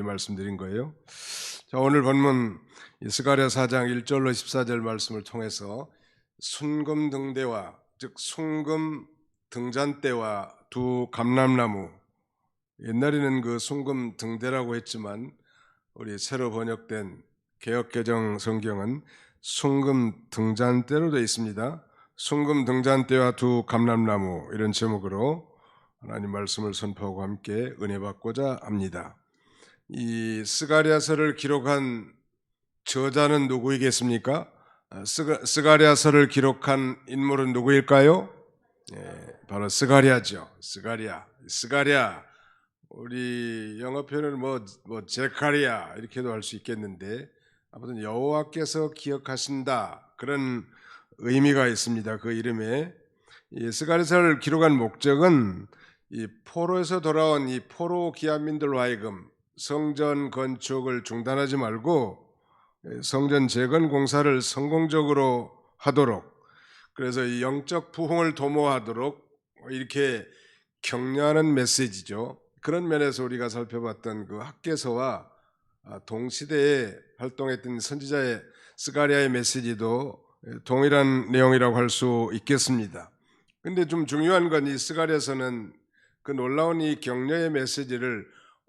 말씀드린 거예요. 자, 오늘 본문 스가랴 4장 1절로 14절 말씀을 통해서 순금 등대와 즉 순금 등잔대와 두 감람나무, 옛날에는 그 순금 등대라고 했지만 우리 새로 번역된 개역개정 성경은 순금 등잔대로 되어 있습니다. 순금 등잔대와 두 감람나무, 이런 제목으로 하나님 말씀을 선포하고 함께 은혜 받고자 합니다. 이 스가랴서를 기록한 저자는 누구이겠습니까? 스가랴서를 기록한 인물은 누구일까요? 바로 스가랴죠. 스가랴. 우리 영어 표현을 제카리아 이렇게도 할 수 있겠는데, 아무튼 여호와께서 기억하신다, 그런 의미가 있습니다. 그 이름에. 이 스가랴서를 기록한 목적은 이 포로에서 돌아온 이 포로 기환민들로 하여금 성전 건축을 중단하지 말고 성전 재건 공사를 성공적으로 하도록, 그래서 이 영적 부흥을 도모하도록 이렇게 격려하는 메시지죠. 그런 면에서 우리가 살펴봤던 그 학개서와 동시대에 활동했던 선지자의 스가랴의 메시지도 동일한 내용이라고 할 수 있겠습니다. 근데 좀 중요한 건 이 스가랴서는 그 놀라운 이 격려의 메시지를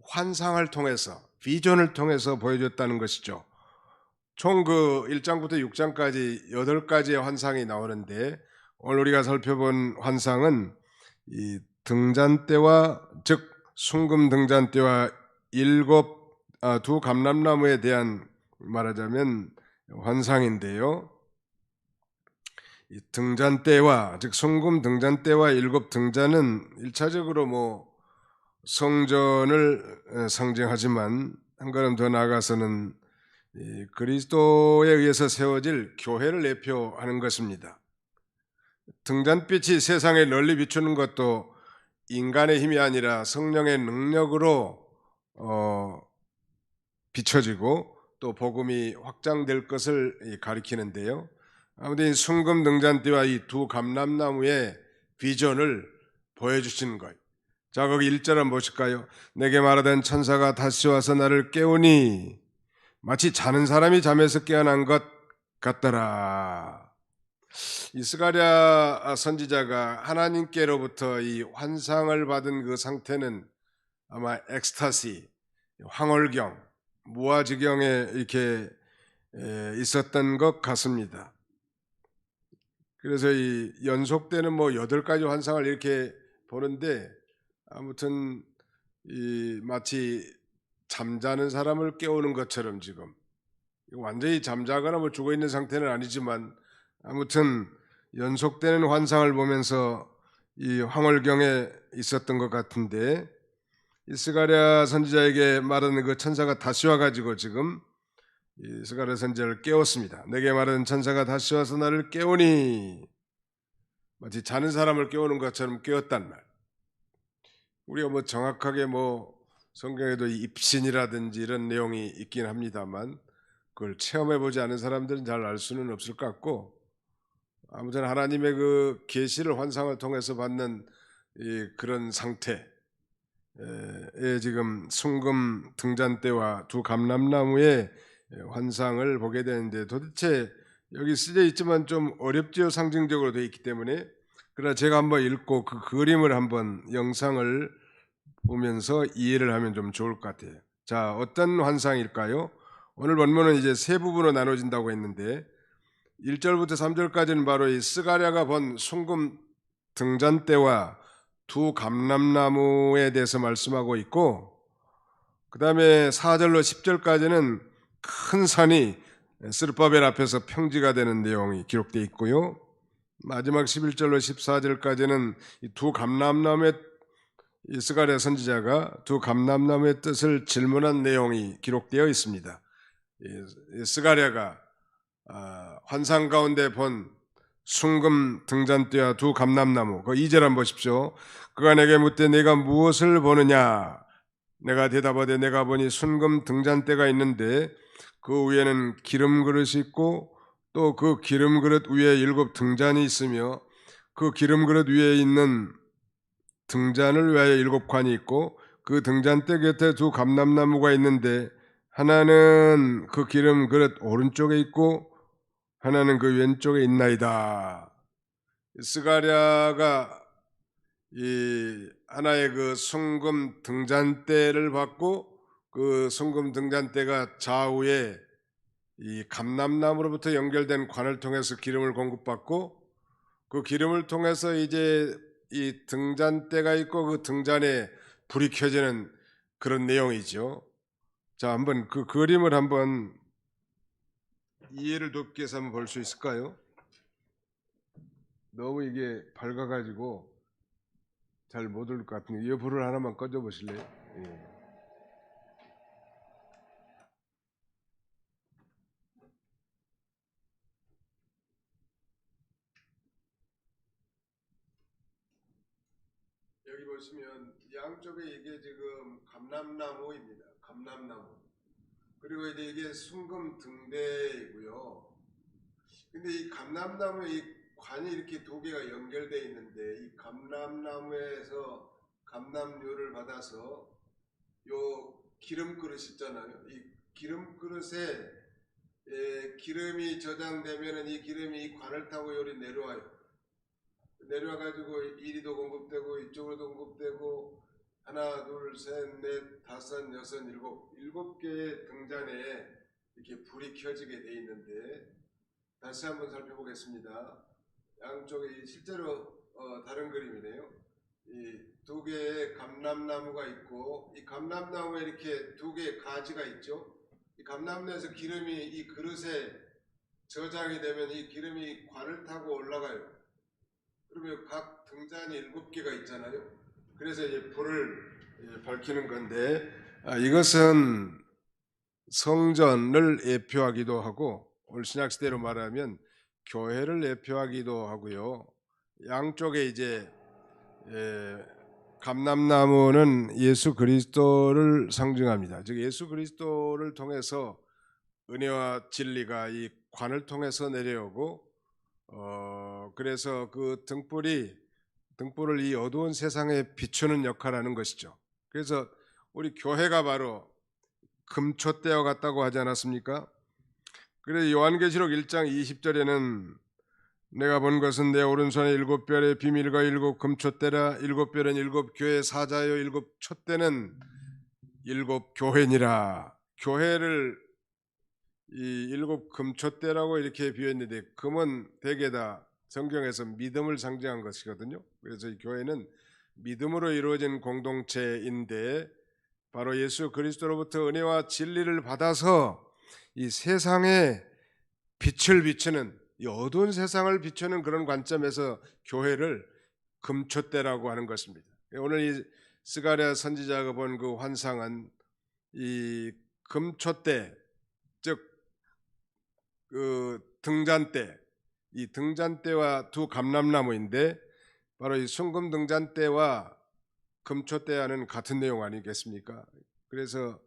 환상을 통해서, 비전을 통해서 보여줬다는 것이죠. 총 그 1장부터 6장까지 8가지의 환상이 나오는데, 오늘 우리가 살펴본 환상은 이 등잔대와, 즉 순금 등잔대와 두 감람나무에 대한, 말하자면 환상인데요. 이 등잔대와, 즉 순금 등잔대와 7 등잔은 1차적으로 성전을 상징하지만 한 걸음 더 나아가서는 그리스도에 의해서 세워질 교회를 대표하는 것입니다. 등잔빛이 세상에 널리 비추는 것도 인간의 힘이 아니라 성령의 능력으로 비춰지고 또 복음이 확장될 것을 가리키는데요. 아무튼 순금 등잔대와 이 두 감람나무의 비전을 보여주시는 거예요. 자, 거기 1절 한번 보실까요? 내게 말하던 천사가 다시 와서 나를 깨우니 마치 자는 사람이 잠에서 깨어난 것 같더라. 이 스가랴 선지자가 하나님께로부터 이 환상을 받은 그 상태는 아마 엑스타시, 황홀경, 무아지경에 이렇게 있었던 것 같습니다. 그래서 이 연속되는 8가지 환상을 이렇게 보는데, 아무튼 이 마치 잠자는 사람을 깨우는 것처럼, 지금 완전히 잠자거나 죽어 있는 상태는 아니지만 아무튼 연속되는 환상을 보면서 이 황홀경에 있었던 것 같은데, 이 스가랴 선지자에게 말하는 그 천사가 다시 와가지고 지금 이 스가랴 선지자를 깨웠습니다. 내게 말하는 천사가 다시 와서 나를 깨우니, 마치 자는 사람을 깨우는 것처럼 깨웠단 말. 우리가 정확하게 성경에도 입신이라든지 이런 내용이 있긴 합니다만, 그걸 체험해보지 않은 사람들은 잘 알 수는 없을 것 같고, 아무튼 하나님의 그 계시를 환상을 통해서 받는 그런 상태에 지금 순금 등잔대와 두 감람나무의 환상을 보게 되는데, 도대체 여기 쓰여 있지만 좀 어렵지요. 상징적으로 되어 있기 때문에. 그러나 제가 한번 읽고 그 그림을 한번, 영상을 보면서 이해를 하면 좀 좋을 것 같아요. 자, 어떤 환상일까요? 오늘 본문은 이제 세 부분으로 나눠진다고 했는데, 1절부터 3절까지는 바로 이 스가랴가 본 순금 등잔대와 두 감람나무에 대해서 말씀하고 있고, 그 다음에 4절로 10절까지는 큰 산이 스룹바벨 앞에서 평지가 되는 내용이 기록되어 있고요. 마지막 11절로 14절까지는 이 두 감람나무의, 이 스가랴 선지자가 두 감람나무의 뜻을 질문한 내용이 기록되어 있습니다. 이 스가랴가 환상 가운데 본 순금 등잔대와 두 감람나무, 그 2절 한번 보십시오. 그가 내게 묻되 내가 무엇을 보느냐? 내가 대답하되 내가 보니 순금 등잔대가 있는데 그 위에는 기름 그릇이 있고 또 그 기름 그릇 위에 7 등잔이 있으며 그 기름 그릇 위에 있는 등잔을 위하여 7 관이 있고 그 등잔대 곁에 두 감람나무가 있는데 하나는 그 기름 그릇 오른쪽에 있고 하나는 그 왼쪽에 있나이다. 스가랴가 이 하나의 그 순금 등잔대를 받고 그 순금 등잔대가 좌우에 이 감람나무로부터 연결된 관을 통해서 기름을 공급받고 그 기름을 통해서 이제 이 등잔대가 있고 그 등잔에 불이 켜지는 그런 내용이죠. 자, 한번 그 그림을 한번 이해를 돕기 위해서 한번 볼 수 있을까요? 너무 이게 밝아가지고 잘 못 올 것 같은데 이 불을 하나만 꺼져 보실래요? 예. 여기 보시면 양쪽에 이게 지금 감람나무입니다. 감람나무. 그리고 이제 이게 순금 등대이고요. 근데 이 감람나무에 이 관이 이렇게 두 개가 연결되어 있는데 이 감람나무에서 감람유를 받아서 요 기름 그릇 있잖아요. 이 기름 그릇에 기름이 저장되면은 이 기름이 이 관을 타고 요리 내려와요. 내려와 가지고 이리도 공급되고 이쪽으로도 공급되고 하나 둘셋넷 다섯 여섯 일곱 개의 등잔에 이렇게 불이 켜지게 돼 있는데 다시 한번 살펴보겠습니다. 양쪽에 실제로 다른 그림이네요. 이 두 개의 감람나무가 있고 이 감람나무에 이렇게 두 개의 가지가 있죠. 이 감람나무에서 기름이 이 그릇에 저장이 되면 이 기름이 관을 타고 올라가요. 그러면 각 등잔이 7개가 있잖아요. 그래서 이제 불을 밝히는 건데 이것은 성전을 예표하기도 하고 오늘 신약 시대로 말하면 교회를 예표하기도 하고요. 양쪽에 이제 감람나무는 예수 그리스도를 상징합니다. 즉 예수 그리스도를 통해서 은혜와 진리가 이 관을 통해서 내려오고 그래서 그 등불을 이 어두운 세상에 비추는 역할을 하는 것이죠. 그래서 우리 교회가 바로 금촛대와 같다고 하지 않았습니까? 그래서 요한계시록 1장 20절에는 내가 본 것은 내 오른손에 7별의 비밀과 7금촛대라. 7별은 7교회 사자요 7촛대는 7교회니라. 교회를 이 7금촛대라고 이렇게 비유했는데 금은 대개 다 성경에서 믿음을 상징한 것이거든요. 그래서 이 교회는 믿음으로 이루어진 공동체인데 바로 예수 그리스도로부터 은혜와 진리를 받아서 이 세상에 빛을 비추는 이 어두운 세상을 비추는 그런 관점에서 교회를 금촛대라고 하는 것입니다. 오늘 이 스가랴 선지자가 본 그 환상은 이 금촛대 즉 그 등잔대 이 등잔대와 두 감람나무인데 바로 이 순금 등잔대와 금촛대와는 같은 내용 아니겠습니까? 그래서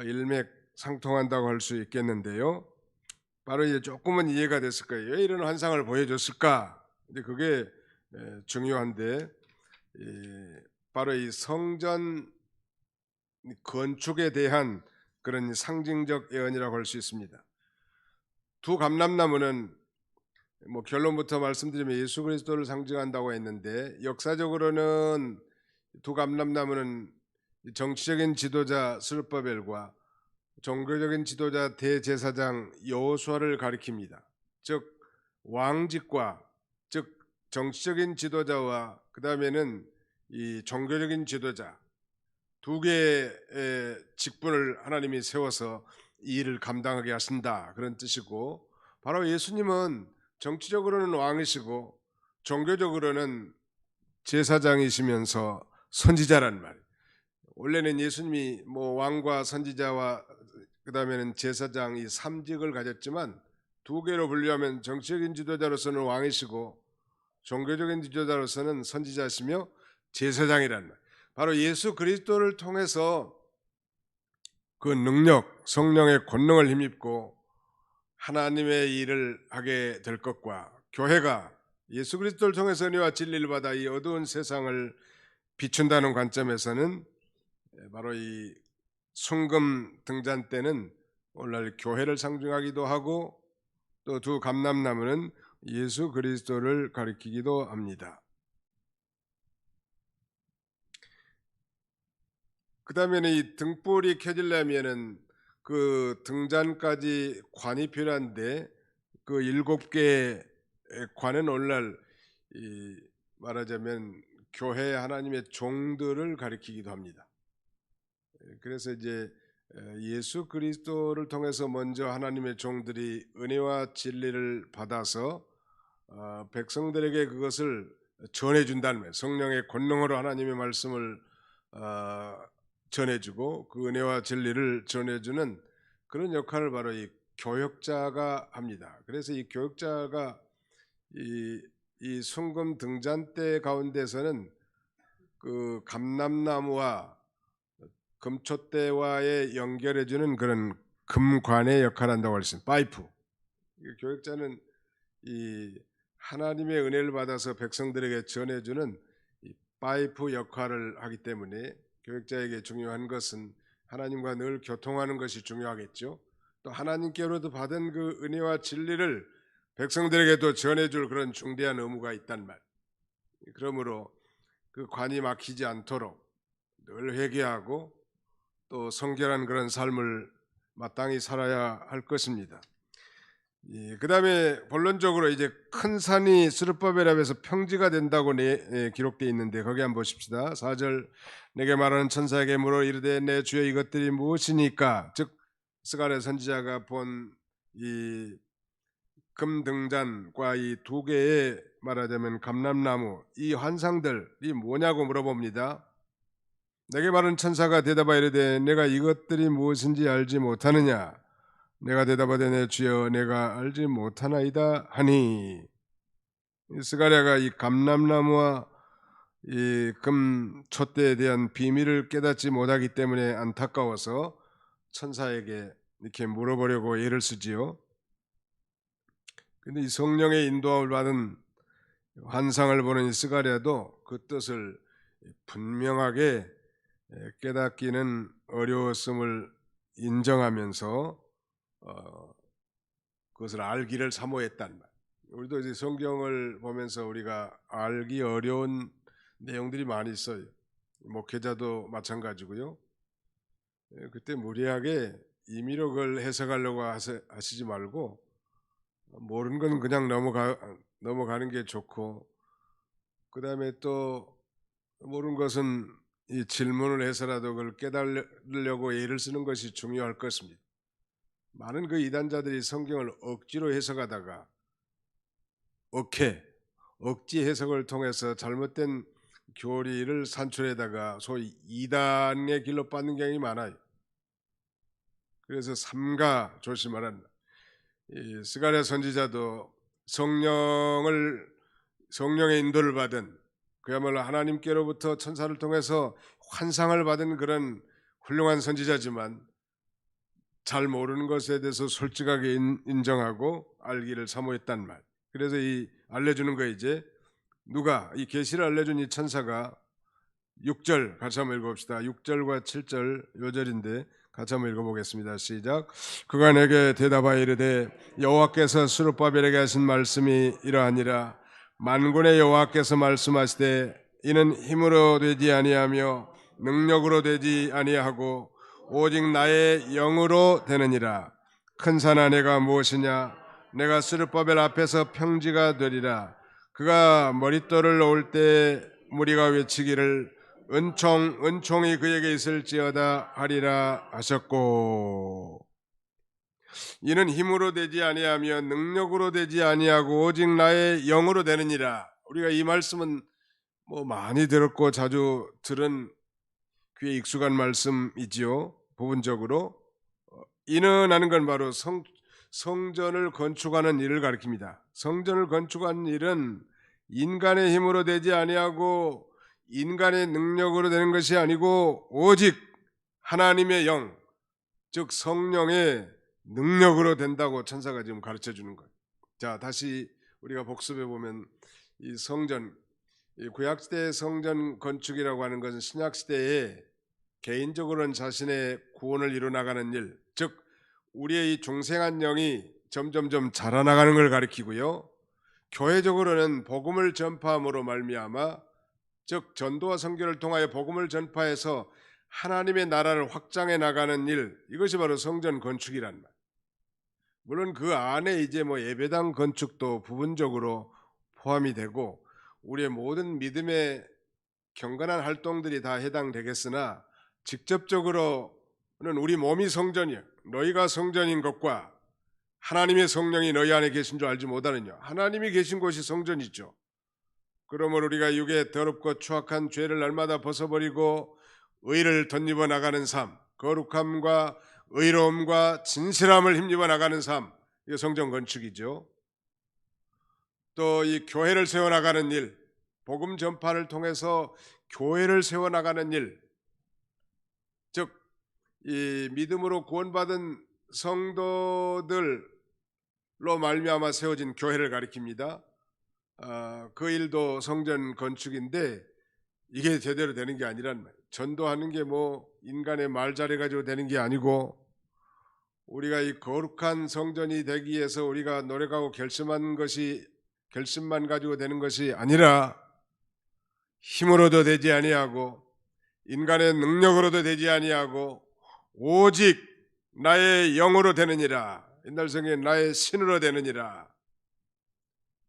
일맥상통한다고 할 수 있겠는데요. 바로 이제 조금은 이해가 됐을 거예요. 왜 이런 환상을 보여줬을까? 근데 그게 중요한데 바로 이 성전 건축에 대한 그런 상징적 예언이라고 할 수 있습니다. 두 감람나무는 뭐 결론부터 말씀드리면 예수 그리스도를 상징한다고 했는데 역사적으로는 두 감람나무는 정치적인 지도자 스룹바벨과 종교적인 지도자 대제사장 여호수아를 가리킵니다. 즉 왕직과 즉 정치적인 지도자와 그 다음에는 이 종교적인 지도자 두 개의 직분을 하나님이 세워서 이 일을 감당하게 하신다 그런 뜻이고 바로 예수님은 정치적으로는 왕이시고 종교적으로는 제사장이시면서 선지자란 말이에요. 원래는 예수님이 뭐 왕과 선지자와 그 다음에는 제사장 이 3직을 가졌지만 두 개로 분류하면 정치적인 지도자로서는 왕이시고 종교적인 지도자로서는 선지자시며 제사장이란 말. 바로 예수 그리스도를 통해서 그 능력, 성령의 권능을 힘입고 하나님의 일을 하게 될 것과 교회가 예수 그리스도를 통해서 은혜와 진리를 받아 이 어두운 세상을 비춘다는 관점에서는 바로 이 순금 등잔 때는 오늘날 교회를 상징하기도 하고 또 두 감람나무는 예수 그리스도를 가리키기도 합니다. 그 다음에는 이 등불이 켜지려면은 그 등잔까지 관이 필요한데 그 7개의 관은 오늘날 이 말하자면 교회 하나님의 종들을 가리키기도 합니다. 그래서 이제 예수 그리스도를 통해서 먼저 하나님의 종들이 은혜와 진리를 받아서 백성들에게 그것을 전해준다는 거예요. 성령의 권능으로 하나님의 말씀을 전해주고 그 은혜와 진리를 전해주는 그런 역할을 바로 이 교역자가 합니다. 그래서 이 교역자가 이 순금 등잔대 가운데서는 그 감람나무와 금촛대와의 연결해주는 그런 금관의 역할을 한다고 했습니다. 파이프. 교역자는 이 하나님의 은혜를 받아서 백성들에게 전해주는 이 파이프 역할을 하기 때문에 교역자에게 중요한 것은 하나님과 늘 교통하는 것이 중요하겠죠. 또 하나님께로도 받은 그 은혜와 진리를 백성들에게도 전해줄 그런 중대한 의무가 있단 말. 그러므로 그 관이 막히지 않도록 늘 회개하고 또 성결한 그런 삶을 마땅히 살아야 할 것입니다. 그 다음에 본론적으로 이제 큰 산이 스룹바벨앞에서 평지가 된다고 기록되어 있는데 거기 한번 보십시다. 4절 내게 말하는 천사에게 물어 이르되 내 주여 이것들이 무엇이니까? 즉 스가랴 선지자가 본 이 금등잔과 이 2개의 말하자면 감람나무 이 환상들이 뭐냐고 물어봅니다. 내게 말하는 천사가 대답하여 이르되 내가 이것들이 무엇인지 알지 못하느냐? 내가 대답하되 내 주여 내가 알지 못하나이다 하니 스가랴가 이 감람나무와 이 금촛대에 대한 비밀을 깨닫지 못하기 때문에 안타까워서 천사에게 이렇게 물어보려고 애를 쓰지요. 근데 이 성령의 인도함을 받은 환상을 보는 이 스가랴도 그 뜻을 분명하게 깨닫기는 어려웠음을 인정하면서 그것을 알기를 사모했단 말. 우리도 이제 성경을 보면서 우리가 알기 어려운 내용들이 많이 있어요. 목회자도 마찬가지고요. 그때 무리하게 임의로 그걸 해석하려고 하시지 말고 모르는 건 그냥 넘어가는 게 좋고, 그 다음에 또 모르는 것은 이 질문을 해서라도 그걸 깨달으려고 애를 쓰는 것이 중요할 것입니다. 많은 그 이단자들이 성경을 억지로 해석하다가 억지 해석을 통해서 잘못된 교리를 산출해다가 소위 이단의 길로 빠는 경향이 많아요. 그래서 삼가 조심하라. 이 스가랴 선지자도 성령의 인도를 받은 그야말로 하나님께로부터 천사를 통해서 환상을 받은 그런 훌륭한 선지자지만 잘 모르는 것에 대해서 솔직하게 인정하고 알기를 사모했단 말. 그래서 이 알려주는 거 이제 누가 이 계시를 알려준 이 천사가 6절 같이 한번 읽어봅시다. 6절과 7절 요절인데 같이 한번 읽어보겠습니다. 시작. 그가 내게 대답하여 이르되 여호와께서 스룹바벨에게 하신 말씀이 이러하니라. 만군의 여호와께서 말씀하시되 이는 힘으로 되지 아니하며 능력으로 되지 아니하고 오직 나의 영으로 되느니라. 큰 산아 내가 무엇이냐? 내가 스룹바벨 앞에서 평지가 되리라. 그가 머릿돌을 놓을 때 무리가 외치기를 은총이 그에게 있을지어다 하리라 하셨고, 이는 힘으로 되지 아니하며 능력으로 되지 아니하고 오직 나의 영으로 되느니라. 우리가 이 말씀은 뭐 많이 들었고 자주 들은 귀에 익숙한 말씀이지요. 부분적으로 이는 하는 건 바로 성전을 건축하는 일을 가리킵니다. 성전을 건축하는 일은 인간의 힘으로 되지 아니하고 인간의 능력으로 되는 것이 아니고 오직 하나님의 영, 즉 성령의 능력으로 된다고 천사가 지금 가르쳐 주는 거예요. 자, 다시 우리가 복습해 보면 이 성전, 이 구약시대의 성전 건축이라고 하는 것은 신약시대에 개인적으로는 자신의 구원을 이루어나가는 일, 즉 우리의 이 중생한 영이 점점점 자라나가는 걸 가리키고요. 교회적으로는 복음을 전파함으로 말미암아, 즉 전도와 선교를 통하여 복음을 전파해서 하나님의 나라를 확장해 나가는 일, 이것이 바로 성전 건축이란 말. 물론 그 안에 이제 뭐 예배당 건축도 부분적으로 포함이 되고 우리의 모든 믿음의 경건한 활동들이 다 해당되겠으나, 직접적으로는 우리 몸이 성전이야. 너희가 성전인 것과 하나님의 성령이 너희 안에 계신 줄 알지 못하느냐. 하나님이 계신 곳이 성전이죠. 그러므로 우리가 육의 더럽고 추악한 죄를 날마다 벗어버리고 의를 덧입어 나가는 삶, 거룩함과 의로움과 진실함을 힘입어 나가는 삶, 이게 성전 건축이죠. 또 이 교회를 세워나가는 일, 복음 전파를 통해서 교회를 세워나가는 일, 즉 이 믿음으로 구원받은 성도들로 말미암아 세워진 교회를 가리킵니다. 그 일도 성전 건축인데 이게 제대로 되는 게 아니란 말이에요. 전도하는 게 뭐 인간의 말 잘해가지고 되는 게 아니고, 우리가 이 거룩한 성전이 되기 위해서 우리가 노력하고 결심만 가지고 되는 것이 아니라, 힘으로도 되지 아니하고 인간의 능력으로도 되지 아니하고 오직 나의 영으로 되느니라. 옛날 성경에 나의 신으로 되느니라.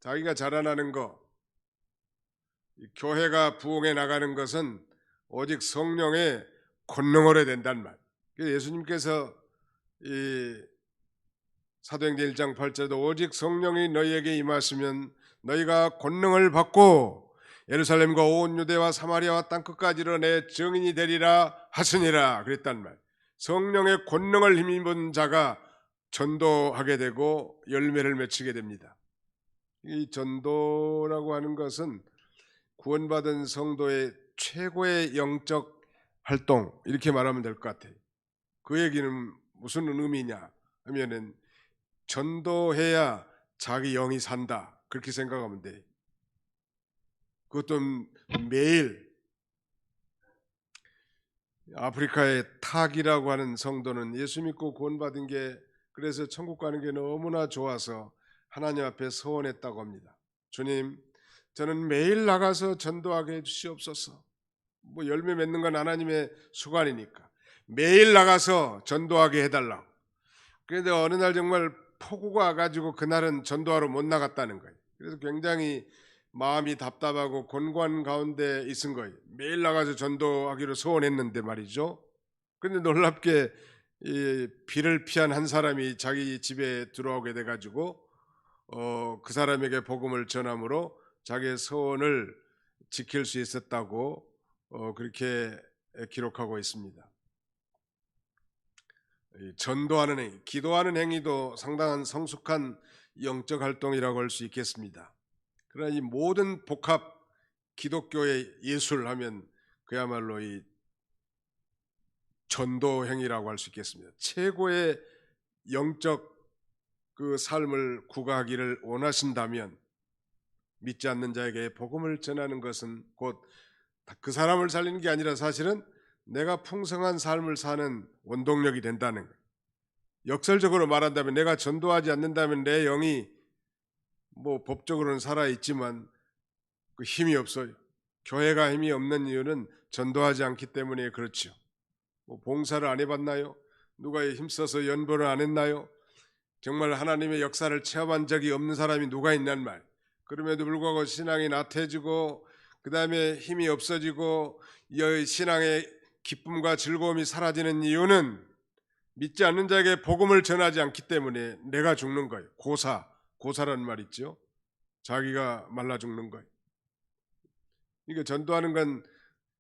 자기가 자라나는 거, 교회가 부흥해 나가는 것은 오직 성령의 권능으로 된단 말. 그래서 예수님께서 이 사도행전 1장 8절에도 오직 성령이 너희에게 임하시면 너희가 권능을 받고 예루살렘과 온 유대와 사마리아와 땅끝까지로 내 증인이 되리라 하시니라 그랬단 말. 성령의 권능을 힘입은 자가 전도하게 되고 열매를 맺히게 됩니다. 이 전도라고 하는 것은 구원받은 성도의 최고의 영적 활동, 이렇게 말하면 될 것 같아요. 그 얘기는 무슨 의미냐 하면은 전도해야 자기 영이 산다, 그렇게 생각하면 돼. 그것도 매일. 아프리카의 탁이라고 하는 성도는 예수 믿고 구원받은 게, 그래서 천국 가는 게 너무나 좋아서 하나님 앞에 서원했다고 합니다. 주님, 저는 매일 나가서 전도하게 해주시옵소서. 뭐 열매 맺는 건 하나님의 수관이니까 매일 나가서 전도하게 해달라고. 그런데 어느 날 정말 폭우가 와가지고 그날은 전도하러 못 나갔다는 거예요. 그래서 굉장히 마음이 답답하고 곤고한 가운데 있은 거예요. 매일 나가서 전도하기로 소원했는데 말이죠. 그런데 놀랍게 이 비를 피한 한 사람이 자기 집에 들어오게 돼가지고 그 사람에게 복음을 전함으로 자기의 소원을 지킬 수 있었다고 그렇게 기록하고 있습니다. 전도하는 행위, 기도하는 행위도 상당한 성숙한 영적 활동이라고 할 수 있겠습니다. 그러나 이 모든 복합 기독교의 예술 하면 그야말로 이 전도 행위라고 할 수 있겠습니다. 최고의 영적 그 삶을 구가하기를 원하신다면 믿지 않는 자에게 복음을 전하는 것은 곧 그 사람을 살리는 게 아니라 사실은 내가 풍성한 삶을 사는 원동력이 된다는 거예요. 역설적으로 말한다면 내가 전도하지 않는다면 내 영이 뭐 법적으로는 살아있지만 그 힘이 없어요. 교회가 힘이 없는 이유는 전도하지 않기 때문에 그렇죠. 뭐 봉사를 안 해봤나요? 누가 힘써서 연보를 안 했나요? 정말 하나님의 역사를 체험한 적이 없는 사람이 누가 있냔 말. 그럼에도 불구하고 신앙이 나태해지고 그 다음에 힘이 없어지고 이 신앙의 기쁨과 즐거움이 사라지는 이유는 믿지 않는 자에게 복음을 전하지 않기 때문에 내가 죽는 거예요. 고사라는 말 있죠. 자기가 말라 죽는 거예요. 이거 전도하는 건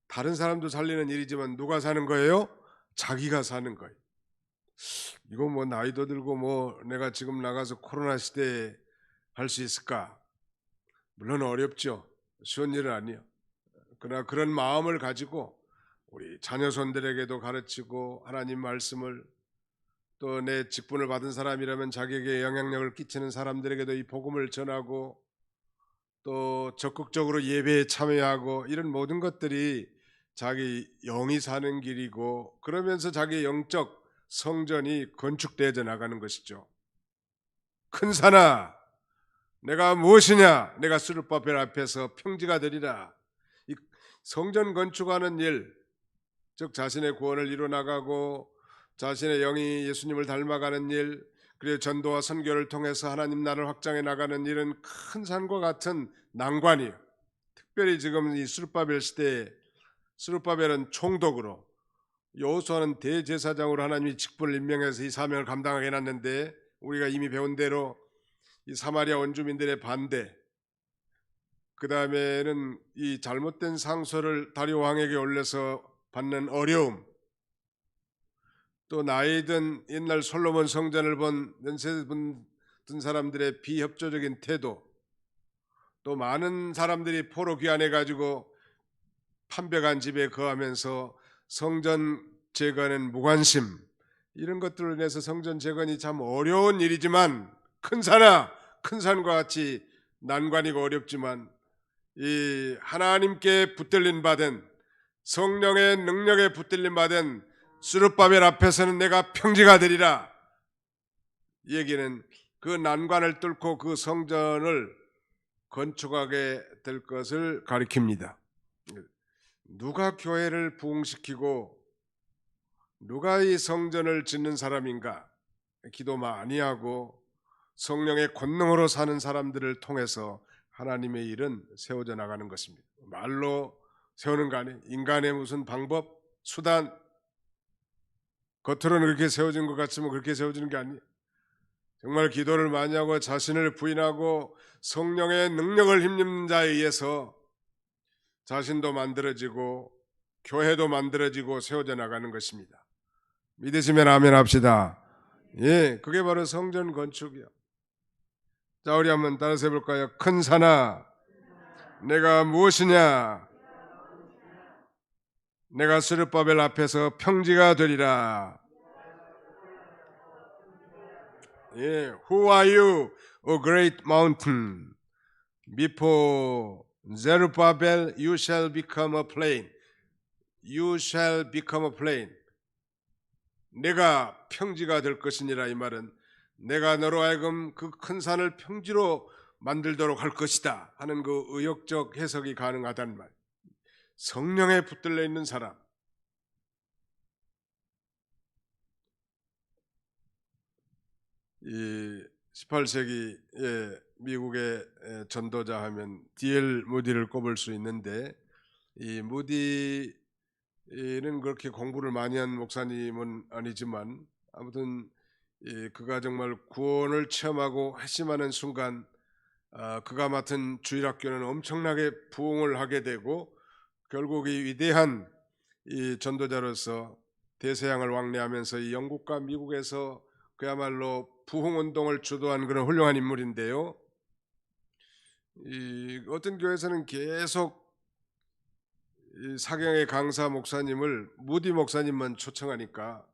다른 사람도 살리는 일이지만 누가 사는 거예요? 자기가 사는 거예요. 이거 뭐 나이도 들고 뭐 내가 지금 나가서 코로나 시대에 할 수 있을까? 물론 어렵죠. 쉬운 일은 아니에요. 그러나 그런 마음을 가지고 우리 자녀손들에게도 가르치고 하나님 말씀을, 또 내 직분을 받은 사람이라면 자기에게 영향력을 끼치는 사람들에게도 이 복음을 전하고 또 적극적으로 예배에 참여하고, 이런 모든 것들이 자기 영이 사는 길이고, 그러면서 자기 영적 성전이 건축되어져 나가는 것이죠. 큰 산아, 내가 무엇이냐? 내가 스룹바벨 앞에서 평지가 되리라. 이 성전 건축하는 일, 즉 자신의 구원을 이루어나가고 자신의 영이 예수님을 닮아가는 일, 그리고 전도와 선교를 통해서 하나님 나라를 확장해 나가는 일은 큰 산과 같은 난관이에요. 특별히 지금 이 스룹바벨 시대에 스룹바벨은 총독으로, 여호수아는 대제사장으로 하나님이 직분을 임명해서 이 사명을 감당하게 해놨는데, 우리가 이미 배운 대로 이 사마리아 원주민들의 반대, 그 다음에는 이 잘못된 상소를 다리오 왕에게 올려서 받는 어려움, 또 나이 든 옛날 솔로몬 성전을 본 연세 든 사람들의 비협조적인 태도, 또 많은 사람들이 포로 귀환해 가지고 판벽한 집에 거하면서 성전 재건엔 무관심, 이런 것들로 인해서 성전 재건이 참 어려운 일이지만, 큰 산과 같이 난관이고 어렵지만 이 하나님께 붙들림 받은, 성령의 능력에 붙들림 받은 스룹바벨 앞에서는 내가 평지가 되리라. 이 얘기는 그 난관을 뚫고 그 성전을 건축하게 될 것을 가리킵니다. 누가 교회를 부흥시키고 누가 이 성전을 짓는 사람인가? 기도 많이 하고 성령의 권능으로 사는 사람들을 통해서 하나님의 일은 세워져 나가는 것입니다. 말로 세우는 거 아니에요. 인간의 무슨 방법, 수단, 겉으로는 그렇게 세워진 것 같지만 그렇게 세워지는 게 아니에요. 정말 기도를 많이 하고 자신을 부인하고 성령의 능력을 힘입는 자에 의해서 자신도 만들어지고 교회도 만들어지고 세워져 나가는 것입니다. 믿으시면 아멘 합시다. 예, 그게 바로 성전 건축이요. 자, 우리 한번 따라서 해볼까요? 큰 산아, 내가 무엇이냐? 내가 스룹바벨 앞에서 평지가 되리라. 예, Who are you, O great mountain? Before Zerubbabel, you shall become a plain. You shall become a plain. 내가 평지가 될 것이니라. 이 말은 내가 너로 하여금 그 큰 산을 평지로 만들도록 할 것이다 하는 그 의역적 해석이 가능하다는 말. 성령에 붙들려 있는 사람, 이 18세기에 미국의 전도자 하면 D.L. 무디를 꼽을 수 있는데, 이 무디는 그렇게 공부를 많이 한 목사님은 아니지만 아무튼 그가 정말 구원을 체험하고 회심하는 순간 그가 맡은 주일학교는 엄청나게 부흥을 하게 되고, 결국 이 위대한 이 전도자로서 대서양을 왕래하면서 이 영국과 미국에서 그야말로 부흥운동을 주도한 그런 훌륭한 인물인데요. 이 어떤 교회에서는 계속 이 사경의 강사 목사님을 무디 목사님만 초청하니까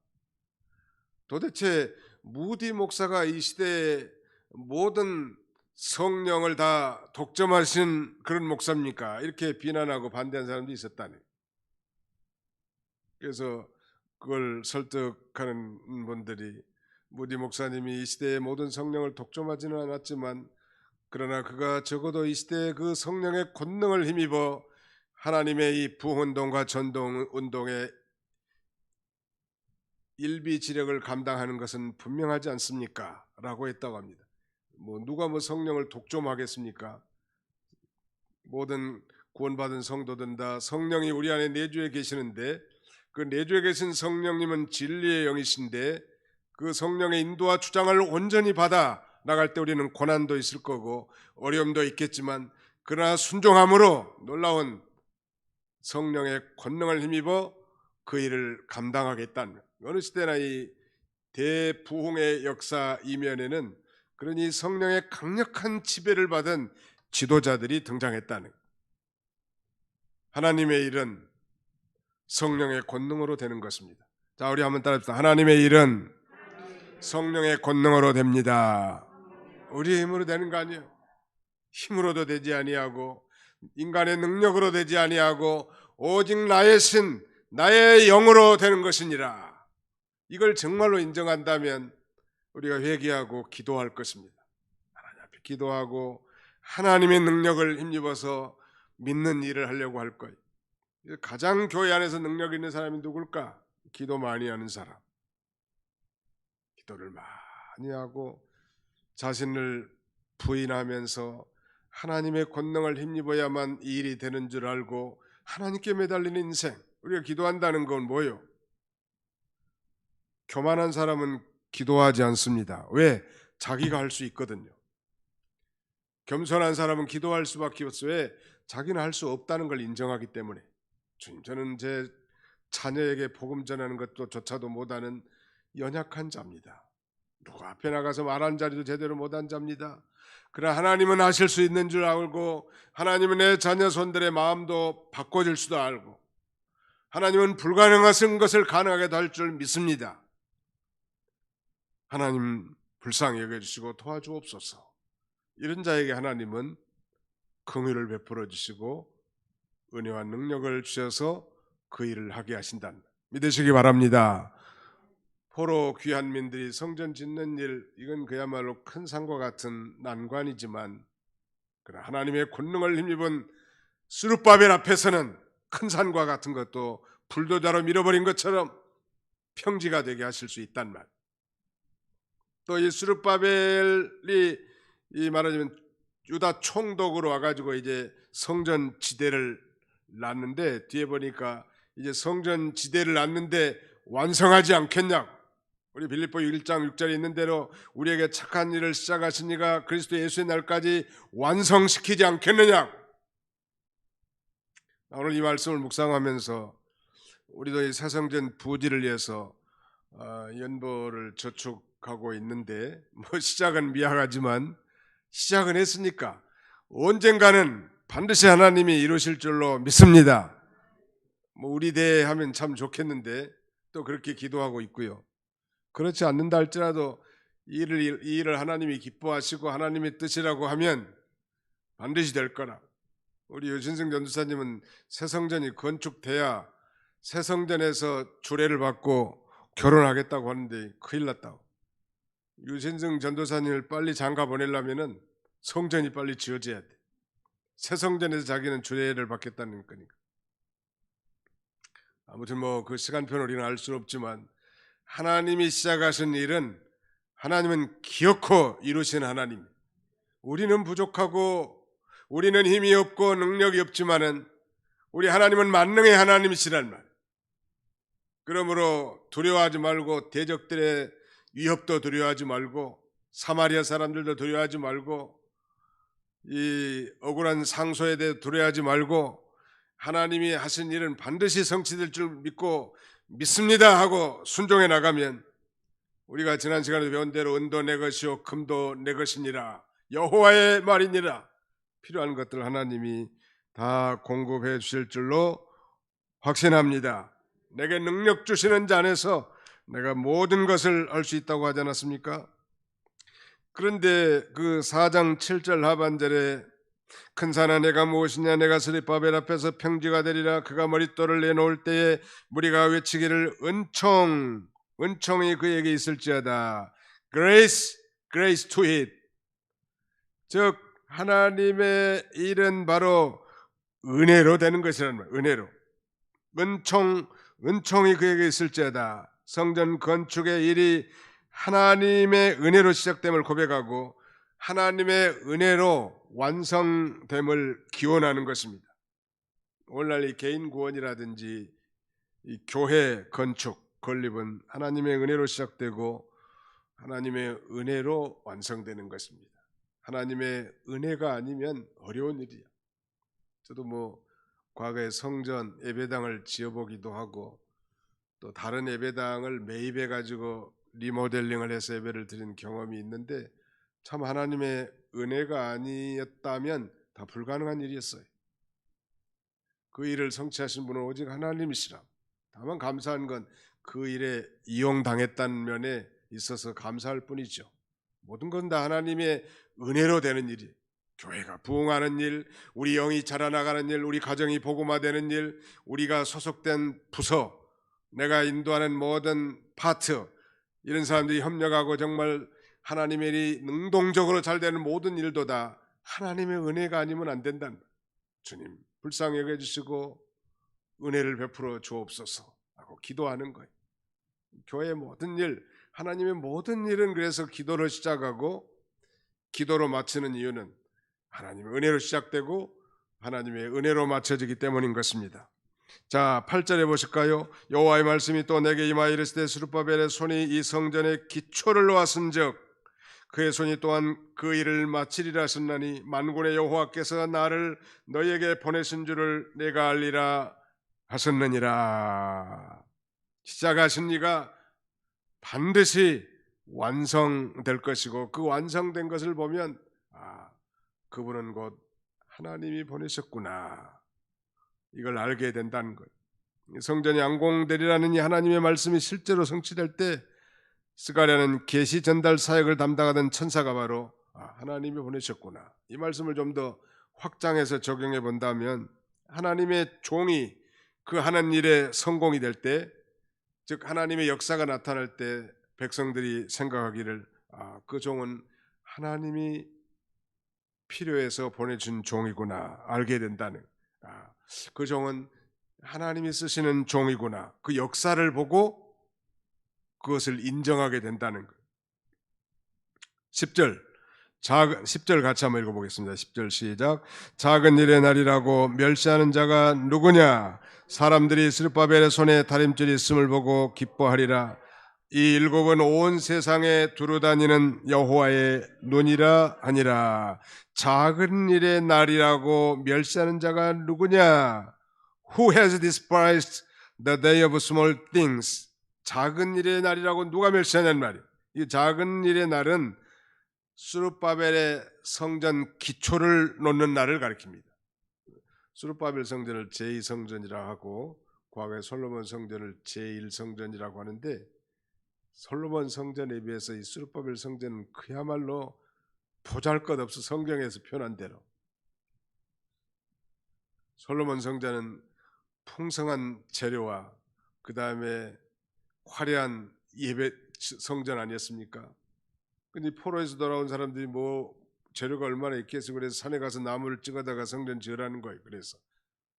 도대체 무디 목사가 이 시대의 모든 성령을 다 독점하신 그런 목사입니까? 이렇게 비난하고 반대한 사람도 있었다네. 그래서 그걸 설득하는 분들이, 무디 목사님이 이 시대의 모든 성령을 독점하지는 않았지만 그러나 그가 적어도 이 시대의 그 성령의 권능을 힘입어 하나님의 이 부흥운동과 전도운동의 일비지력을 감당하는 것은 분명하지 않습니까? 라고 했다고 합니다. 누가 성령을 독점하겠습니까? 모든 구원받은 성도들은 다 성령이 우리 안에 내주에 계시는데, 그 내주에 계신 성령님은 진리의 영이신데 그 성령의 인도와 주장을 온전히 받아 나갈 때 우리는 고난도 있을 거고 어려움도 있겠지만, 그러나 순종함으로 놀라운 성령의 권능을 힘입어 그 일을 감당하겠다는, 어느 시대나 이 대부흥의 역사 이면에는 그러니 성령의 강력한 지배를 받은 지도자들이 등장했다는, 하나님의 일은 성령의 권능으로 되는 것입니다. 자, 우리 한번 따라합시다. 하나님의 일은 성령의 권능으로 됩니다. 우리의 힘으로 되는 거 아니에요. 힘으로도 되지 아니하고 인간의 능력으로 되지 아니하고 오직 나의 신, 나의 영으로 되는 것이니라. 이걸 정말로 인정한다면 우리가 회개하고 기도할 것입니다. 하나님 앞에 기도하고 하나님의 능력을 힘입어서 믿는 일을 하려고 할 거예요. 가장 교회 안에서 능력 있는 사람이 누굴까? 기도 많이 하는 사람. 기도를 많이 하고 자신을 부인하면서 하나님의 권능을 힘입어야만 이 일이 되는 줄 알고 하나님께 매달리는 인생. 우리가 기도한다는 건 뭐예요? 교만한 사람은 기도하지 않습니다. 왜? 자기가 할 수 있거든요. 겸손한 사람은 기도할 수밖에 없어요. 왜? 자기는 할 수 없다는 걸 인정하기 때문에. 주님, 저는 제 자녀에게 복음 전하는 것도 조차도 못하는 연약한 자입니다. 누구 앞에 나가서 말한 자리도 제대로 못한 자입니다. 그러나 하나님은 하실 수 있는 줄 알고, 하나님은 내 자녀 손들의 마음도 바꿔줄 수도 알고, 하나님은 불가능한 것을 가능하게 할 줄 믿습니다. 하나님 불쌍히 여겨주시고 도와주옵소서. 이런 자에게 하나님은 긍휼을 베풀어 주시고 은혜와 능력을 주셔서 그 일을 하게 하신다는 믿으시기 바랍니다. 포로 귀한 민들이 성전 짓는 일, 이건 그야말로 큰 산과 같은 난관이지만 그러나 하나님의 권능을 힘입은 스룹바벨 앞에서는 큰 산과 같은 것도 불도자로 밀어버린 것처럼 평지가 되게 하실 수 있단 말. 또 이 스룹바벨이 이 말하자면 유다 총독으로 와가지고 이제 성전 지대를 놨는데, 뒤에 보니까 이제 성전 지대를 놨는데 완성하지 않겠냐고. 우리 빌립보 1장 6절에 있는 대로 우리에게 착한 일을 시작하신 이가 그리스도 예수의 날까지 완성시키지 않겠느냐. 오늘 이 말씀을 묵상하면서 우리도 이 새성전 부지를 위해서 연보를 저축하고 있는데, 뭐 시작은 미약하지만 시작은 했으니까 언젠가는 반드시 하나님이 이루실 줄로 믿습니다. 뭐 우리 대회 하면 참 좋겠는데 또 그렇게 기도하고 있고요. 그렇지 않는다 할지라도 이 일을 하나님이 기뻐하시고 하나님의 뜻이라고 하면 반드시 될 거라. 우리 유진승 전도사님은 새성전이 건축돼야 새성전에서 주례를 받고 결혼하겠다고 하는데 큰일 났다고. 유진승 전도사님을 빨리 장가 보내려면은 성전이 빨리 지어져야 돼. 새성전에서 자기는 주례를 받겠다는 거니까. 아무튼 뭐 그 시간표는 우리는 알 수 없지만 하나님이 시작하신 일은 하나님은 기어코 이루신 하나님. 우리는 부족하고 우리는 힘이 없고 능력이 없지만은 우리 하나님은 만능의 하나님이시란 말. 그러므로 두려워하지 말고, 대적들의 위협도 두려워하지 말고, 사마리아 사람들도 두려워하지 말고, 이 억울한 상소에 대해 두려워하지 말고, 하나님이 하신 일은 반드시 성취될 줄 믿고 믿습니다 하고 순종해 나가면, 우리가 지난 시간에 배운 대로 은도 내 것이요 금도 내 것이니라, 여호와의 말이니라, 필요한 것들 하나님이 다 공급해 주실 줄로 확신합니다. 내게 능력 주시는 자 안에서 내가 모든 것을 할 수 있다고 하지 않았습니까? 그런데 그 4장 7절 하반절에 큰 산아 내가 무엇이냐, 내가 스룹바벨 앞에서 평지가 되리라. 그가 머릿돌을 내놓을 때에 무리가 외치기를 은총이 그에게 있을지어다. Grace, grace to it. 즉 하나님의 일은 바로 은혜로 되는 것이라는 말. 은혜로. 은총이 그에게 있을지어다. 성전 건축의 일이 하나님의 은혜로 시작됨을 고백하고 하나님의 은혜로 완성됨을 기원하는 것입니다. 오늘날 이 개인 구원이라든지 이 교회 건축 건립은 하나님의 은혜로 시작되고 하나님의 은혜로 완성되는 것입니다. 하나님의 은혜가 아니면 어려운 일이야. 저도 뭐 과거에 성전 예배당을 지어보기도 하고 또 다른 예배당을 매입해 가지고 리모델링을 해서 예배를 드린 경험이 있는데, 참 하나님의 은혜가 아니었다면 다 불가능한 일이었어요. 그 일을 성취하신 분은 오직 하나님이시라. 다만 감사한 건 그 일에 이용당했다는 면에 있어서 감사할 뿐이죠. 모든 건 다 하나님의 은혜로 되는 일이에요. 교회가 부흥하는 일, 우리 영이 자라나가는 일, 우리 가정이 복음화되는 일, 우리가 소속된 부서, 내가 인도하는 모든 파트, 이런 사람들이 협력하고 정말 하나님의 일이 능동적으로 잘 되는 모든 일도 다 하나님의 은혜가 아니면 안 된다는 거예요. 주님 불쌍히 여겨주시고 은혜를 베풀어 주옵소서 하고 기도하는 거예요. 교회의 모든 일, 하나님의 모든 일은 그래서 기도로 시작하고 기도로 마치는 이유는 하나님의 은혜로 시작되고 하나님의 은혜로 마쳐지기 때문인 것입니다. 자, 8절에 보실까요? 여호와의 말씀이 또 내게 임하여 이르시되 스룹바벨의 손이 이 성전의 기초를 놓았은즉 그의 손이 또한 그 일을 마치리라 하셨나니 만군의 여호와께서 나를 너희에게 보내신 줄을 내가 알리라 하셨느니라. 시작하신 이가 반드시 완성될 것이고 그 완성된 것을 보면 그분은 곧 하나님이 보내셨구나, 이걸 알게 된다는 거예요. 성전이 완공되리라는 이 하나님의 말씀이 실제로 성취될 때 스가랴는 계시 전달 사역을 담당하던 천사가 바로 하나님이 보내셨구나, 이 말씀을 좀 더 확장해서 적용해 본다면 하나님의 종이 그 하는 일에 성공이 될 때, 즉 하나님의 역사가 나타날 때 백성들이 생각하기를 그 종은 하나님이 필요해서 보내준 종이구나 알게 된다는, 그 종은 하나님이 쓰시는 종이구나, 그 역사를 보고 그것을 인정하게 된다는 것. 10절 같이 한번 읽어보겠습니다. 10절 시작. 작은 일의 날이라고 멸시하는 자가 누구냐? 사람들이 스룹바벨의 손에 다림줄이 있음을 보고 기뻐하리라. 이 일곱은 온 세상에 두루다니는 여호와의 눈이라 하니라. 작은 일의 날이라고 멸시하는 자가 누구냐? Who has despised the day of small things? 작은 일의 날이라고 누가 멸시하냐는 말이에요. 이 작은 일의 날은 스룹바벨의 성전 기초를 놓는 날을 가리킵니다. 스룹바벨 성전을 제2성전이라 하고 과거에 솔로몬 성전을 제1성전이라고 하는데, 솔로몬 성전에 비해서 이 스룹바벨 성전은 그야말로 보잘것없어. 성경에서 표현한 대로 솔로몬 성전은 풍성한 재료와 그 다음에 화려한 예배 성전 아니었습니까? 근데 포로에서 돌아온 사람들이 뭐 재료가 얼마나 있겠어. 그래서 산에 가서 나무를 찍어다가 성전 지으라는 거예요. 그래서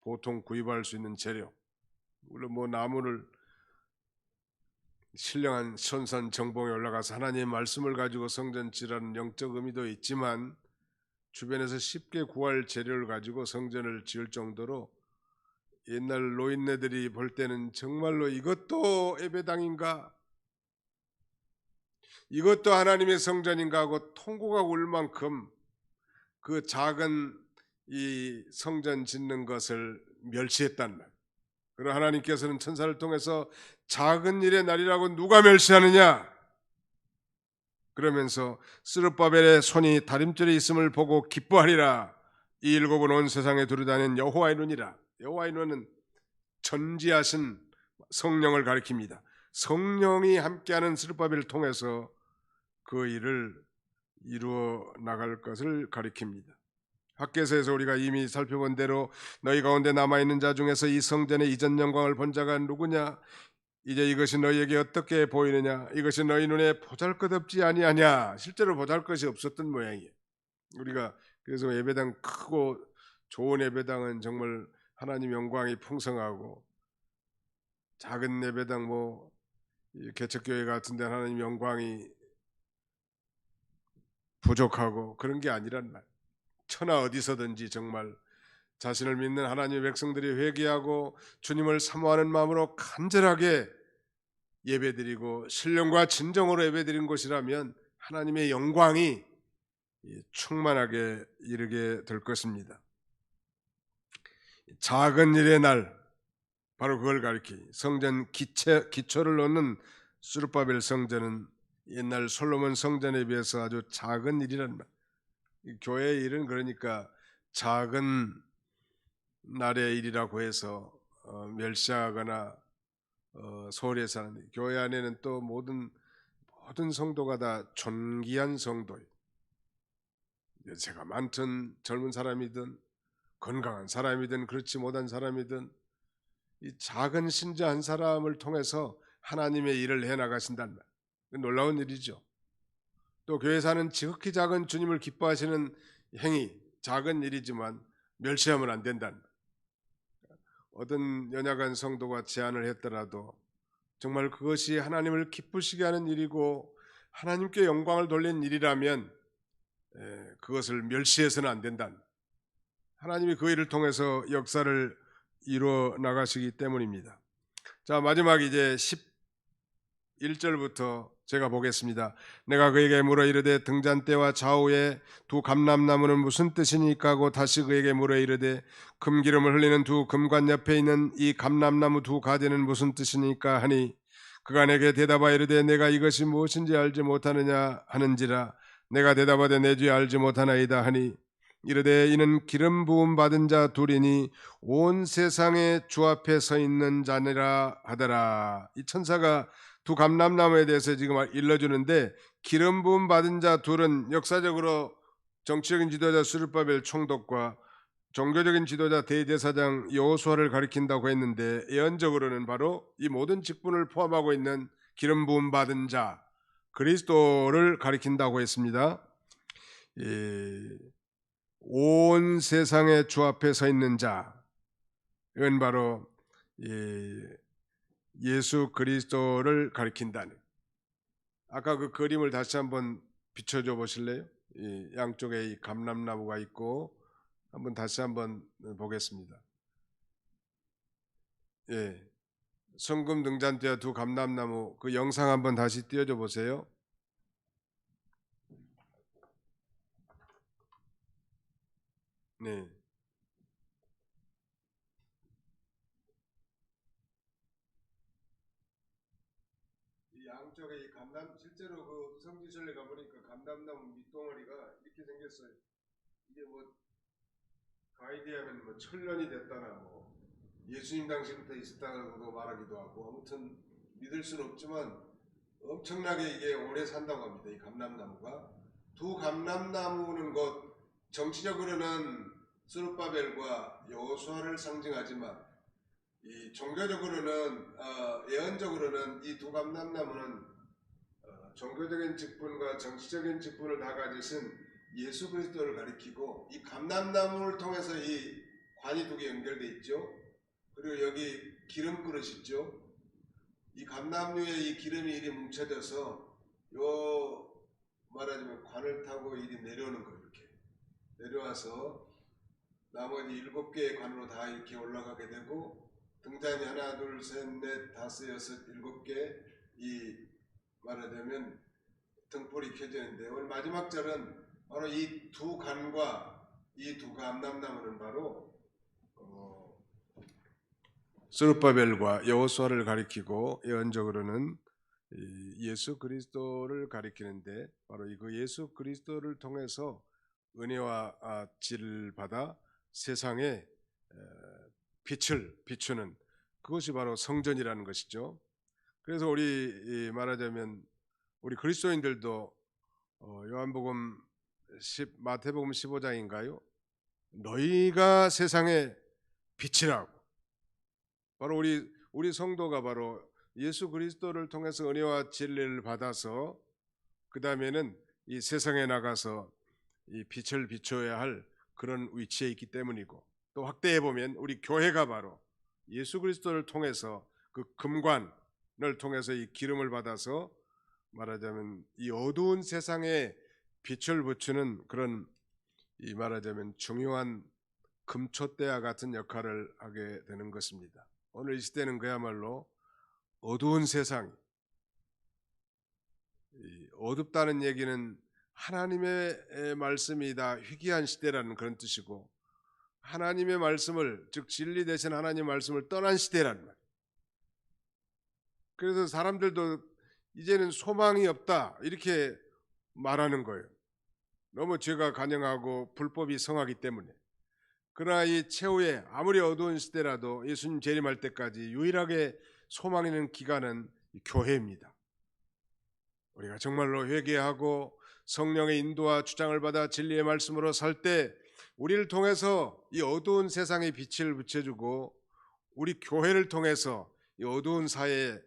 보통 구입할 수 있는 재료, 물론 뭐 나무를 신령한 선산 정봉에 올라가서 하나님의 말씀을 가지고 성전 지으라는 영적 의미도 있지만 주변에서 쉽게 구할 재료를 가지고 성전을 지을 정도로 옛날 노인네들이 볼 때는 정말로 이것도 예배당인가, 이것도 하나님의 성전인가 하고 통고가 울 만큼 그 작은 이 성전 짓는 것을 멸시했단 말이에요. 그러나 하나님께서는 천사를 통해서 작은 일의 날이라고 누가 멸시하느냐 그러면서 스룹바벨의 손이 다림줄에 있음을 보고 기뻐하리라. 이 일곱은 온 세상에 두루다니는 여호와의 눈이라. 여호와의 눈은 전지하신 성령을 가리킵니다. 성령이 함께하는 스룹바벨을 통해서 그 일을 이루어 나갈 것을 가리킵니다. 학개서에서 우리가 이미 살펴본 대로 너희 가운데 남아있는 자 중에서 이 성전의 이전 영광을 본 자가 누구냐? 이제 이것이 너희에게 어떻게 보이느냐? 이것이 너희 눈에 보잘것없지 아니하냐? 실제로 보잘것이 없었던 모양이에요. 우리가 그래서 예배당 크고 좋은 예배당은 정말 하나님 영광이 풍성하고, 작은 예배당 뭐 개척교회 같은 데는 하나님 영광이 부족하고 그런 게 아니란 말. 천하 어디서든지 정말 자신을 믿는 하나님의 백성들이 회개하고 주님을 사모하는 마음으로 간절하게 예배드리고 신령과 진정으로 예배드린 곳이라면 하나님의 영광이 충만하게 이르게 될 것입니다. 작은 일의 날, 바로 그걸 가리키 성전 기초를 놓는 스룹바벨 성전은 옛날 솔로몬 성전에 비해서 아주 작은 일이란 말. 교회의 일은 그러니까 작은 날의 일이라고 해서 멸시하거나 소홀히 해서 하는데, 교회 안에는 또 모든 성도가 다 존귀한 성도예요. 연세가 많든 젊은 사람이든 건강한 사람이든 그렇지 못한 사람이든 이 작은 신자 한 사람을 통해서 하나님의 일을 해나가신단 말. 놀라운 일이죠. 또 교회 사는 지극히 작은 주님을 기뻐하시는 행위, 작은 일이지만 멸시하면 안 된단 말. 어떤 연약한 성도가 제안을 했더라도 정말 그것이 하나님을 기쁘시게 하는 일이고 하나님께 영광을 돌리는 일이라면 그것을 멸시해서는 안 된다. 하나님이 그 일을 통해서 역사를 이루어 나가시기 때문입니다. 자, 마지막 이제 11절부터 제가 보겠습니다. 내가 그에게 물어 이르되 등잔대와 좌우에 두 감람나무는 무슨 뜻이니까 하고 다시 그에게 물어 이르되 금기름을 흘리는 두 금관 옆에 있는 이 감람나무 두 가지는 무슨 뜻이니까 하니 그가 내게 대답하여 이르되 내가 이것이 무엇인지 알지 못하느냐 하는지라 내가 대답하되 내 주 알지 못하나이다 하니 이르되 이는 기름 부음 받은 자 둘이니 온 세상의 주 앞에 서 있는 자니라 하더라. 이 천사가 두 감람나무에 대해서 지금 일러주는데 기름 부음 받은 자 둘은 역사적으로 정치적인 지도자 스룹바벨 총독과 종교적인 지도자 대제사장 여호수아를 가리킨다고 했는데 예언적으로는 바로 이 모든 직분을 포함하고 있는 기름 부음 받은 자 그리스도를 가리킨다고 했습니다. 온 세상의 주 앞에 서 있는 자, 이건 바로 예수 그리스도를 가리킨다는. 아까 그 그림을 다시 한번 비춰줘 보실래요? 양쪽에 이 감람나무가 있고 한번 다시 한번 보겠습니다. 성금 등잔대와 두 감람나무 그 영상 한번 다시 띄워줘 보세요. 네. 이 양쪽에 이 실제로 그 성지순례 가보니까 감람나무 밑덩어리가 이렇게 생겼어요. 이게 뭐 가이드하면 뭐 천년이 됐다나 뭐 예수님 당시부터 있었다고 말하기도 하고 아무튼 믿을 수는 없지만 엄청나게 이게 오래 산다고 합니다. 이 감람나무가 두 감람나무는 곧 정치적으로는 스룹바벨과 여호수아를 상징하지만 이 종교적으로는 예언적으로는 이 두 감람나무는 종교적인 직분과 정치적인 직분을 다 가지신 예수 그리스도를 가리키고 이 감람나무를 통해서 이 관이 두 개 연결돼 있죠. 그리고 여기 기름 그릇 있죠. 이 감람류에 이 기름이 이리 뭉쳐져서 요 말하자면 관을 타고 이리 내려오는 거예요. 이렇게 내려와서 나머지 7개의 관으로 다 이렇게 올라가게 되고 등잔이 하나 둘 셋 넷 다섯 여섯 7개 이 말하자면 등불이 켜지는데 오늘 마지막 절은 바로 이 두 관과 이 두 감람나무는 바로 스룹바벨과 여호수아를 가리키고 예언적으로는 예수 그리스도를 가리키는데 바로 그 예수 그리스도를 통해서 은혜와 질을 받아 세상에 빛을 비추는 그것이 바로 성전이라는 것이죠. 그래서 우리 말하자면 우리 그리스도인들도 요한복음 마태복음 15장인가요? 너희가 세상의 빛이라고. 바로 우리 성도가 바로 예수 그리스도를 통해서 은혜와 진리를 받아서 그 다음에는 이 세상에 나가서 이 빛을 비춰야 할 그런 위치에 있기 때문이고 또 확대해 보면 우리 교회가 바로 예수 그리스도를 통해서 그 금관을 통해서 이 기름을 받아서 말하자면 이 어두운 세상에 빛을 비추는 그런 이 말하자면 중요한 금촛대와 같은 역할을 하게 되는 것입니다. 오늘 이 시대는 그야말로 어두운 세상, 어둡다는 얘기는 하나님의 말씀이 다 희귀한 시대라는 그런 뜻이고 하나님의 말씀을 즉 진리 대신 하나님의 말씀을 떠난 시대라는 말. 그래서 사람들도 이제는 소망이 없다 이렇게 말하는 거예요. 너무 죄가 간영하고 불법이 성하기 때문에. 그러나 이 최후에 아무리 어두운 시대라도 예수님 재림할 때까지 유일하게 소망이 있는 기간은 교회입니다. 우리가 정말로 회개하고 성령의 인도와 주장을 받아 진리의 말씀으로 살 때 우리를 통해서 이 어두운 세상에 빛을 비춰주고 우리 교회를 통해서 이 어두운 사회에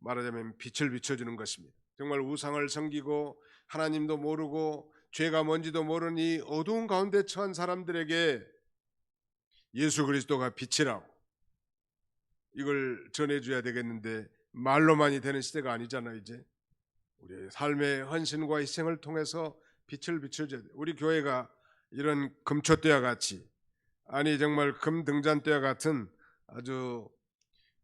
말하자면 빛을 비춰주는 것입니다. 정말 우상을 섬기고 하나님도 모르고 죄가 뭔지도 모르는 이 어두운 가운데 처한 사람들에게 예수 그리스도가 빛이라고 이걸 전해줘야 되겠는데 말로만이 되는 시대가 아니잖아요. 이제 우리의 삶의 헌신과 희생을 통해서 빛을 비춰줘야 돼. 우리 교회가 이런 금초대와 같이, 아니 정말 금등잔대와 같은 아주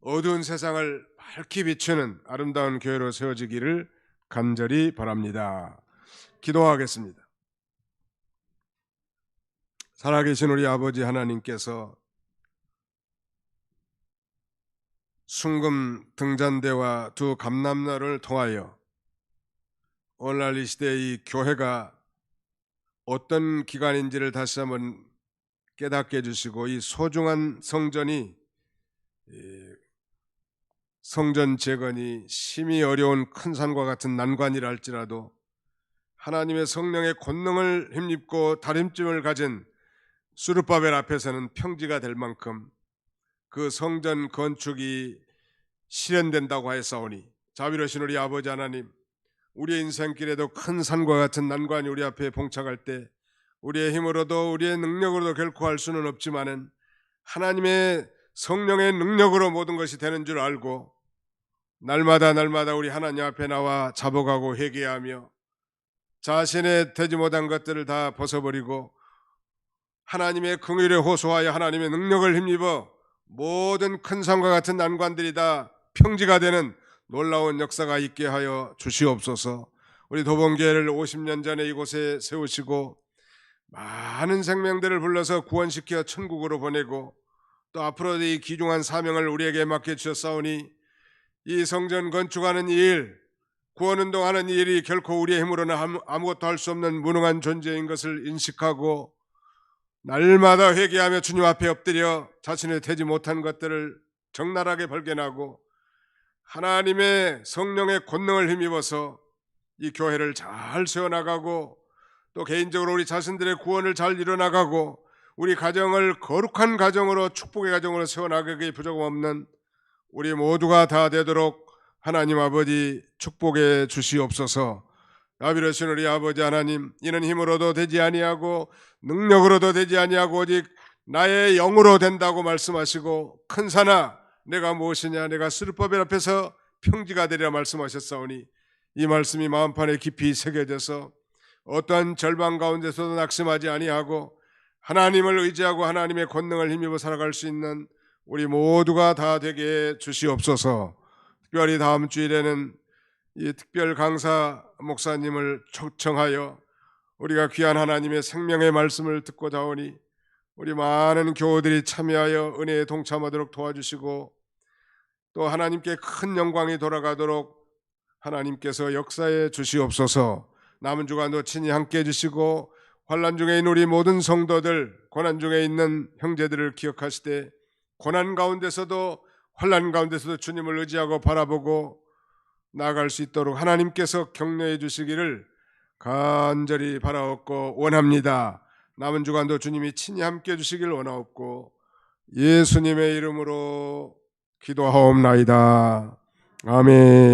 어두운 세상을 밝히 비추는 아름다운 교회로 세워지기를 간절히 바랍니다. 기도하겠습니다. 살아계신 우리 아버지 하나님께서 순금 등잔대와 두 감람나를 통하여 오늘날 이 시대의 이 교회가 어떤 기관인지를 다시 한번 깨닫게 해주시고, 이 소중한 성전이 성전 재건이 심히 어려운 큰 산과 같은 난관이라 할지라도 하나님의 성령의 권능을 힘입고 다림증을 가진 수르바벨 앞에서는 평지가 될 만큼 그 성전 건축이 실현된다고 하였사오니, 자비로우신 우리 아버지 하나님, 우리의 인생길에도 큰 산과 같은 난관이 우리 앞에 봉착할 때 우리의 힘으로도 우리의 능력으로도 결코 할 수는 없지만은 하나님의 성령의 능력으로 모든 것이 되는 줄 알고 날마다 우리 하나님 앞에 나와 자복하고 회개하며 자신의 되지 못한 것들을 다 벗어버리고 하나님의 긍휼에 호소하여 하나님의 능력을 힘입어 모든 큰 산과 같은 난관들이 다 평지가 되는 놀라운 역사가 있게 하여 주시옵소서. 우리 도봉교회를 50년 전에 이곳에 세우시고 많은 생명들을 불러서 구원시켜 천국으로 보내고 또 앞으로 이 귀중한 사명을 우리에게 맡겨주셨사오니 이 성전 건축하는 일, 구원운동하는 일이 결코 우리의 힘으로는 아무것도 할 수 없는 무능한 존재인 것을 인식하고 날마다 회개하며 주님 앞에 엎드려 자신의 되지 못한 것들을 적나라하게 발견하고 하나님의 성령의 권능을 힘입어서 이 교회를 잘 세워나가고 또 개인적으로 우리 자신들의 구원을 잘 이뤄나가고 우리 가정을 거룩한 가정으로, 축복의 가정으로 세워나가기 부족함 없는 우리 모두가 다 되도록 하나님 아버지 축복해 주시옵소서. 자비로우신 우리 아버지 하나님, 이는 힘으로도 되지 아니하고 능력으로도 되지 아니하고 오직 나의 영으로 된다고 말씀하시고, 큰 산아 내가 무엇이냐, 내가 수르바벨 앞에서 평지가 되리라 말씀하셨사오니 이 말씀이 마음판에 깊이 새겨져서 어떠한 절망 가운데서도 낙심하지 아니하고 하나님을 의지하고 하나님의 권능을 힘입어 살아갈 수 있는 우리 모두가 다 되게 주시옵소서. 특별히 다음 주일에는 이 특별 강사 목사님을 초청하여 우리가 귀한 하나님의 생명의 말씀을 듣고자 하오니 우리 많은 교우들이 참여하여 은혜에 동참하도록 도와주시고 또 하나님께 큰 영광이 돌아가도록 하나님께서 역사해 주시옵소서. 남은 주간도 친히 함께 해주시고 환난 중에 있는 우리 모든 성도들, 고난 중에 있는 형제들을 기억하시되 고난 가운데서도 환난 가운데서도 주님을 의지하고 바라보고 나아갈 수 있도록 하나님께서 격려해 주시기를 간절히 바라옵고 원합니다. 남은 주간도 주님이 친히 함께 해주시길 원하옵고 예수님의 이름으로 기도하옵나이다. 아멘.